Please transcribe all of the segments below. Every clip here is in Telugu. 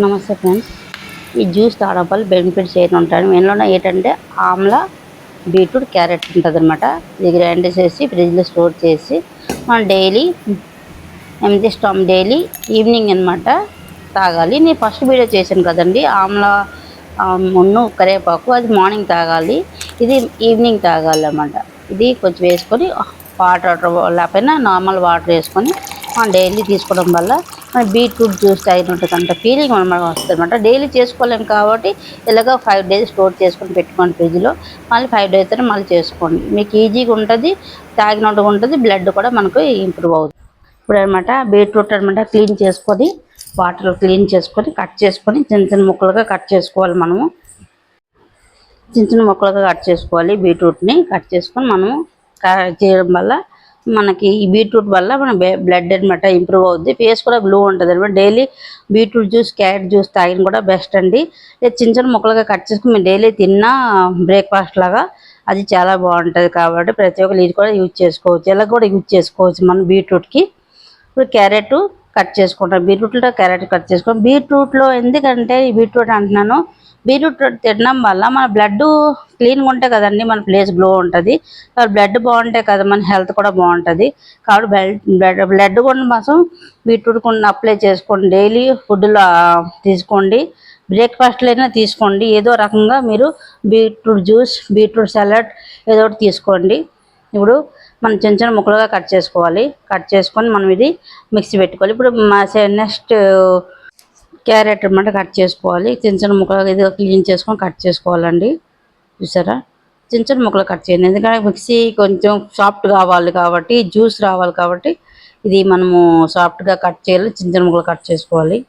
నమస్తే ఫ్రెండ్స్. ఈ జ్యూస్ తాగడం వల్ల బెనిఫిట్స్ ఏంటి ఉంటాయి మెయిన్లో ఏంటంటే ఆమ్లా, బీట్రూట్, క్యారెట్ ఉంటుంది అనమాట. ఇది గ్రైండ్ చేసి ఫ్రిడ్జ్లో స్టోర్ చేసి మనం డైలీ డైలీ ఈవినింగ్ అనమాట తాగాలి. నేను ఫస్ట్ వీడియో చేశాను కదండి ఆమ్లా మున్ను కరివేపాకు, అది మార్నింగ్ తాగాలి, ఇది ఈవినింగ్ తాగాలి అన్నమాట. ఇది కొంచెం వేసుకొని వాటర్ లేకపోయినా నార్మల్ వాటర్ వేసుకొని మనం డైలీ తీసుకోవడం వల్ల మన బీట్రూట్ జ్యూస్ తాగినట్టు ఫీలింగ్ మనకు వస్తుంది అనమాట. డైలీ చేసుకోలేము కాబట్టి ఇలాగ 5 days స్టోర్ చేసుకొని పెట్టుకోండి ఫ్రిడ్జ్లో. మళ్ళీ 5 days అయితే మళ్ళీ చేసుకోండి, మీకు ఈజీగా ఉంటుంది, తాగినట్టుగా ఉంటుంది, బ్లడ్ కూడా మనకు ఇంప్రూవ్ అవుతుంది. ఇప్పుడు అనమాట బీట్రూట్ అనమాట క్లీన్ చేసుకొని వాటర్లో క్లీన్ చేసుకొని కట్ చేసుకొని చిన్న చిన్న ముక్కలుగా కట్ చేసుకోవాలి. మనము చిన్న చిన్న ముక్కలుగా కట్ చేసుకోవాలి. బీట్రూట్ని కట్ చేసుకొని మనము చేయడం వల్ల మనకి ఈ బీట్రూట్ వల్ల మన బ్లడ్ అనమాట ఇంప్రూవ్ అవుద్ది, ఫేస్ కూడా గ్లో ఉంటుంది అనమాట. Daily beetroot juice, carrot juice తాగిన కూడా బెస్ట్ అండి. చిన్న చిన్న ముక్కలుగా కట్ చేసుకుని మీరు డైలీ తిన్నా బ్రేక్ఫాస్ట్ లాగా అది చాలా బాగుంటుంది. కాబట్టి ప్రతి ఒక్కరు ఇది కూడా యూజ్ చేసుకోవచ్చు, ఇలా కూడా యూజ్ చేసుకోవచ్చు మనం బీట్రూట్కి. ఇప్పుడు క్యారెట్ కట్ చేసుకుంటాం, బీట్రూట్లో క్యారెట్ కట్ చేసుకుంటాం. బీట్రూట్లో ఎందుకంటే ఈ బీట్రూట్ అంటున్నాను, బీట్రూట్ తినడం వల్ల మన బ్లడ్ క్లీన్గా ఉంటే కదండి మన ప్లేస్ గ్లో ఉంటుంది. బ్లడ్ బాగుంటే కదా మన హెల్త్ కూడా బాగుంటుంది. కాబట్టి బ్లడ్ కూడా కోసం బీట్రూట్ కొన్ని అప్లై చేసుకోండి, డైలీ ఫుడ్లో తీసుకోండి, బ్రేక్ఫాస్ట్లో అయినా తీసుకోండి. ఏదో రకంగా మీరు బీట్రూట్ జ్యూస్, బీట్రూట్ సలాడ్ ఏదో ఒకటి తీసుకోండి. ఇప్పుడు మనం చిన్న చిన్న ముక్కలుగా కట్ చేసుకోవాలి. కట్ చేసుకొని మనం ఇది మిక్సీ పెట్టుకోవాలి. ఇప్పుడు నెక్స్ట్ క్యారెట్ అనమాట కట్ చేసుకోవాలి. చిన్న చిన్న ముక్కలుగా ఇది క్లీన్ చేసుకొని కట్ చేసుకోవాలండి. చూసారా, చిన్న చిన్న ముక్కలు కట్ చేయండి, ఎందుకంటే మిక్సీ కొంచెం సాఫ్ట్ కావాలి కాబట్టి, జ్యూస్ రావాలి కాబట్టి ఇది మనము సాఫ్ట్గా కట్ చేయాలి. చిన్న చిన్న ముక్కలు కట్ చేసుకోవాలి.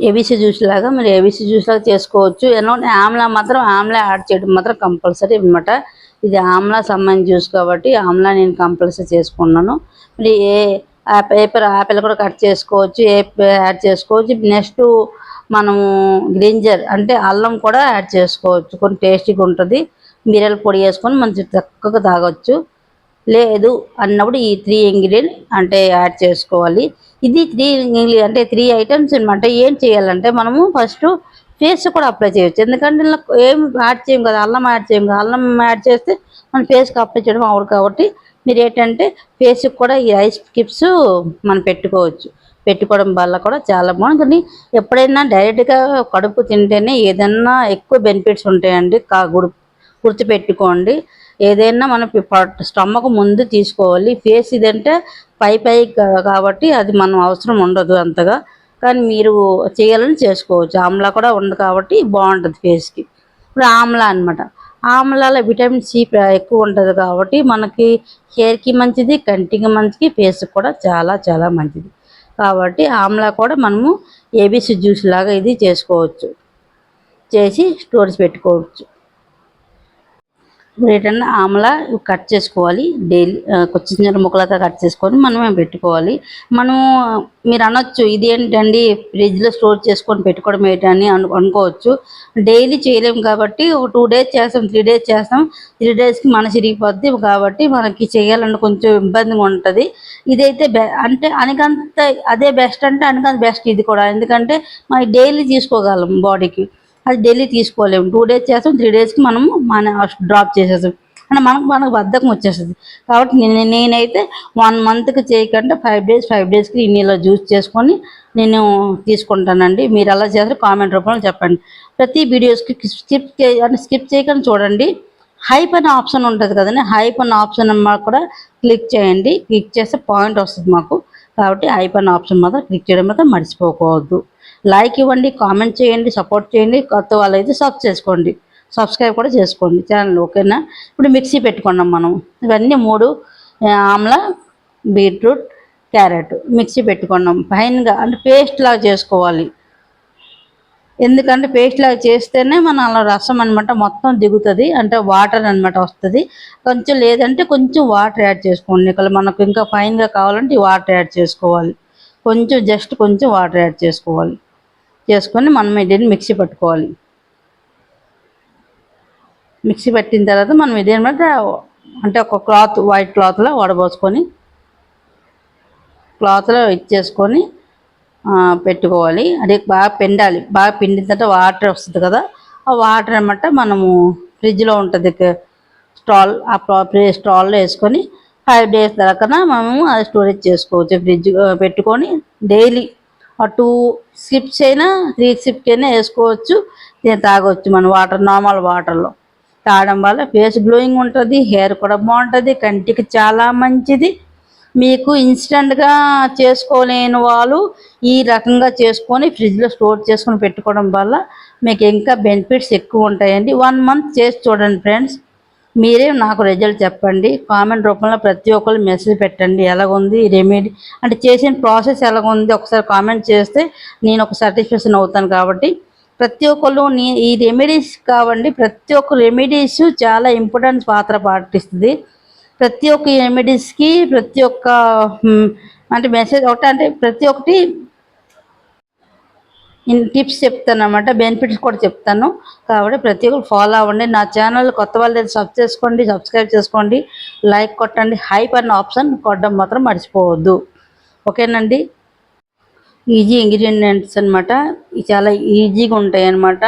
ఏబీసీ జ్యూస్ లాగా మీరు ఏబీసీ జ్యూస్ లాగా చేసుకోవచ్చు. ఆమ్లా మాత్రం ఆమ్లా యాడ్ చేయడం మాత్రం కంపల్సరీ అనమాట. ఇది ఆమ్లా సంబంధించిన జ్యూస్ కాబట్టి ఆమ్లా నేను కంపల్సరీ చేసుకున్నాను. మరి యాపిల్ కూడా కట్ చేసుకోవచ్చు, యాడ్ చేసుకోవచ్చు. నెక్స్ట్ మనము గింజర్ అంటే అల్లం కూడా యాడ్ చేసుకోవచ్చు, కొన్ని టేస్టీగా ఉంటుంది. మిరియాల పొడి వేసుకొని మంచి చక్కగా తాగొచ్చు. లేదు అన్నప్పుడు ఈ 3 ఇంగ్రీడియంట్ అంటే యాడ్ చేసుకోవాలి. ఇది 3 అంటే 3 ఐటమ్స్ అనమాట. ఏం చేయాలంటే మనము ఫస్ట్ ఫేస్ కూడా అప్లై చేయొచ్చు, ఎందుకంటే ఇలా ఏం యాడ్ చేయం కదా, అల్లం యాడ్ చేయం కదా. అల్లం యాడ్ చేస్తే మన ఫేస్కి అప్లై చేయడం అవరు కాబట్టి మీరు ఏంటంటే ఫేస్కి కూడా ఈ ఐస్ క్యూబ్స్ మనం పెట్టుకోవడం వల్ల కూడా చాలా బాగుంటుంది. ఎప్పుడైనా డైరెక్ట్గా కడుపు తింటేనే ఏదన్నా ఎక్కువ బెనిఫిట్స్ ఉంటాయండి. గుర్తుపెట్టుకోండి, ఏదైనా మనం స్టమక్ ముందు తీసుకోవాలి. ఫేస్ ఇదంటే పై కాబట్టి అది మనం అవసరం ఉండదు అంతగా, కానీ మీరు చేయాలని చేసుకోవచ్చు. ఆమ్లా కూడా ఉంది కాబట్టి బాగుంటుంది ఫేస్కి. ఇప్పుడు ఆమ్లా అనమాట, ఆమ్లాలో విటమిన్ సి ఎక్కువ ఉంటుంది కాబట్టి మనకి హెయిర్కి మంచిది, కంటికి మంచిది, ఫేస్కి కూడా చాలా చాలా మంచిది. కాబట్టి ఆమ్లా కూడా మనము ఏబీసీ జ్యూస్ లాగా ఇది చేసుకోవచ్చు, చేసి స్టోర్స్ పెట్టుకోవచ్చు. రిటర్న్ ఆమ్లా కట్ చేసుకోవాలి. డైలీ కొంచెం చిన్న ముక్కలుగా కట్ చేసుకొని మనమే పెట్టుకోవాలి. మీరు అనొచ్చు ఇది ఏంటండి ఫ్రిడ్జ్లో స్టోర్ చేసుకొని పెట్టుకోవడం ఏంటని అనుకోవచ్చు. డైలీ చేయలేము కాబట్టి ఒక 2 days చేస్తాం, 3 days చేస్తాం. 3 daysకి మనసు ఇరిగిపోద్ది కాబట్టి మనకి చేయాలంటే కొంచెం ఇబ్బందిగా ఉంటుంది. ఇదైతే అంటే అనికంత అదే బెస్ట్, అంటే అనికంత బెస్ట్ ఇది కూడా, ఎందుకంటే మనం డైలీ తీసుకోగలం బాడీకి. అది డైలీ తీసుకోలేము. 2 days చేస్తాం, 3 daysకి మనము డ్రాప్ చేసేస్తాం, అంటే మనకు బద్ధకం వచ్చేస్తుంది. కాబట్టి నేనైతే 1 monthకి చేయకుండా 5 daysకి ఇలా జ్యూస్ చేసుకొని నేను తీసుకుంటానండి. మీరు ఎలా చేస్తారో కామెంట్ రూపంలో చెప్పండి. ప్రతి వీడియోస్కి స్కిప్ చేయకుండా చూడండి. హైప్ అనే ఆప్షన్ ఉంటుంది కదండి, హైప్ అనే ఆప్షన్ కూడా క్లిక్ చేయండి. క్లిక్ చేస్తే పాయింట్ వస్తుంది మాకు. కాబట్టి హైప్ అనే ఆప్షన్ మాత్రం క్లిక్ చేయడం మాత్రం మర్చిపోకూడదు. లైక్ ఇవ్వండి, కామెంట్ చేయండి, సపోర్ట్ చేయండి. కొత్త వాళ్ళైతే సబ్స్క్రైబ్ కూడా చేసుకోండి ఛానల్, ఓకేనా. ఇప్పుడు మిక్సీ పెట్టుకున్నాం మనం, ఇవన్నీ 3 ఆమ్లా, బీట్రూట్, క్యారెట్ మిక్సీ పెట్టుకున్నాం. ఫైన్గా అంటే పేస్ట్ లాగా చేసుకోవాలి, ఎందుకంటే పేస్ట్ లాగా చేస్తేనే మన అలా రసం అనమాట మొత్తం దిగుతుంది, అంటే వాటర్ అనమాట వస్తుంది. కొంచెం లేదంటే కొంచెం వాటర్ యాడ్ చేసుకోండి. ఇక్కడ మనకు ఇంకా ఫైన్గా కావాలంటే వాటర్ యాడ్ చేసుకోవాలి. జస్ట్ కొంచెం వాటర్ యాడ్ చేసుకొని మనం దీన్ని మిక్సీ పట్టుకోవాలి. మిక్సీ పట్టిన తర్వాత మనం ఇదేనమాట అంటే ఒక వైట్ క్లాత్లో వడబోసుకొని క్లాత్లో ఇచ్చేసుకొని పెట్టుకోవాలి. అది బాగా పిండాలి. బాగా పిండిన తర్వాత వాటర్ వస్తుంది కదా, ఆ వాటర్ అనమాట మనము ఫ్రిడ్జ్లో ఉంటుంది స్టాల్, ఆ స్టాల్లో వేసుకొని 5 days దాకా మనము అది స్టోరేజ్ చేసుకోవచ్చు. ఫ్రిడ్జ్ పెట్టుకొని డైలీ 2 sips అయినా 3 sips అయినా వేసుకోవచ్చు. దీన్ని తాగొచ్చు మనం వాటర్, నార్మల్ వాటర్లో తాగడం వల్ల ఫేస్ గ్లోయింగ్ ఉంటుంది, హెయిర్ కూడా బాగుంటుంది, కంటికి చాలా మంచిది. మీకు ఇన్స్టెంట్గా చేసుకోలేని వాళ్ళు ఈ రకంగా చేసుకొని ఫ్రిడ్జ్లో స్టోర్ చేసుకొని పెట్టుకోవడం వల్ల మీకు ఇంకా బెనిఫిట్స్ ఎక్కువ ఉంటాయండి. 1 month చేసి చూడండి ఫ్రెండ్స్. మీరే నాకు రిజల్ట్ చెప్పండి. కామెంట్ రూపంలో ప్రతి ఒక్కరు మెసేజ్ పెట్టండి, ఎలాగుంది రెమెడీ అంటే చేసిన ప్రాసెస్ ఎలాగుంది ఒకసారి కామెంట్ చేస్తే నేను ఒక సాటిస్ఫాక్షన్ అవుతాను. కాబట్టి ప్రతి ఒక్కళ్ళు ఈ రెమెడీస్ కావండి, ప్రతి ఒక్క రెమెడీస్ చాలా ఇంపార్టెంట్ పాత్ర పాటిస్తుంది. ప్రతి ఒక్క రెమెడీస్కి ప్రతి ఒక్క అంటే మెసేజ్ ఒకటి, అంటే ప్రతి ఒక్కటి టిప్స్ చెప్తాను అనమాట, బెనిఫిట్స్ కూడా చెప్తాను. కాబట్టి ప్రతి ఒక్కరు ఫాలో అవ్వండి. నా ఛానల్ కొత్త వాళ్ళు సబ్స్క్రైబ్ చేసుకోండి, లైక్ కొట్టండి, హైప్ అన్న ఆప్షన్ కొట్టడం మాత్రం మర్చిపోవద్దు. ఓకేనండి. ఈజీ ఇంగ్రీడియంట్స్ అనమాట, ఇవి చాలా ఈజీగా ఉంటాయి అన్నమాట.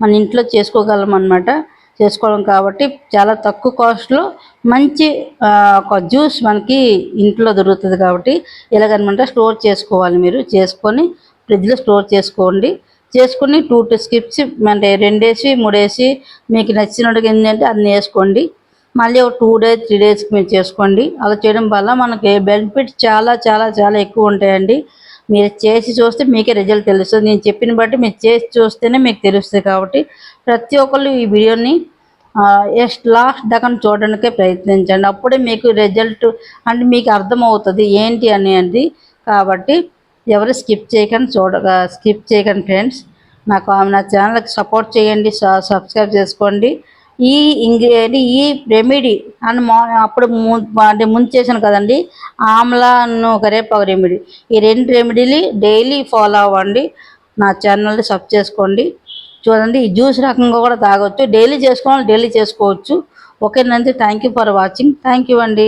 మన ఇంట్లో చేసుకోగలం అనమాట, చేసుకోవడం కాబట్టి చాలా తక్కువ కాస్ట్లో మంచి ఒక జ్యూస్ మనకి ఇంట్లో దొరుకుతుంది. కాబట్టి ఇలాగనమాట స్టోర్ చేసుకోవాలి. మీరు చేసుకొని ఫ్రిడ్జ్లో స్టోర్ చేసుకొని 2 sips అంటే 2 వేసి 3 వేసి మీకు నచ్చినట్టుగా ఏంటంటే అన్ని వేసుకోండి. మళ్ళీ ఒక 2 days 3 days మీరు చేసుకోండి. అలా చేయడం వల్ల మనకి బెనిఫిట్స్ చాలా చాలా చాలా ఎక్కువ ఉంటాయండి. మీరు చేసి చూస్తే మీకే రిజల్ట్ తెలుస్తుంది. నేను చెప్పిన బట్టి మీరు చేసి చూస్తేనే మీకు తెలుస్తుంది. కాబట్టి ప్రతి ఒక్కళ్ళు ఈ వీడియోని లాస్ట్ దాకా చూడడానికే ప్రయత్నించండి. అప్పుడే మీకు రిజల్ట్ అంటే మీకు అర్థమవుతుంది ఏంటి అనేది. కాబట్టి ఎవరు స్కిప్ చేయకండి ఫ్రెండ్స్. నా ఛానల్కి సపోర్ట్ చేయండి, సబ్స్క్రైబ్ చేసుకోండి. ఈ ఈ రెమెడీ అని అప్పుడు అంటే ముందు చేశాను కదండి, ఆమ్లా కరేపాకు రెమెడీ, ఈ 2 రెమెడీలు డైలీ ఫాలో అవ్వండి. నా ఛానల్ని సబ్ చేసుకోండి. చూడండి, ఈ జ్యూస్ రకంగా కూడా తాగొచ్చు, డైలీ చేసుకోవాలి, డైలీ చేసుకోవచ్చు. ఓకేనండి. Thank you for watching. Thank you అండి.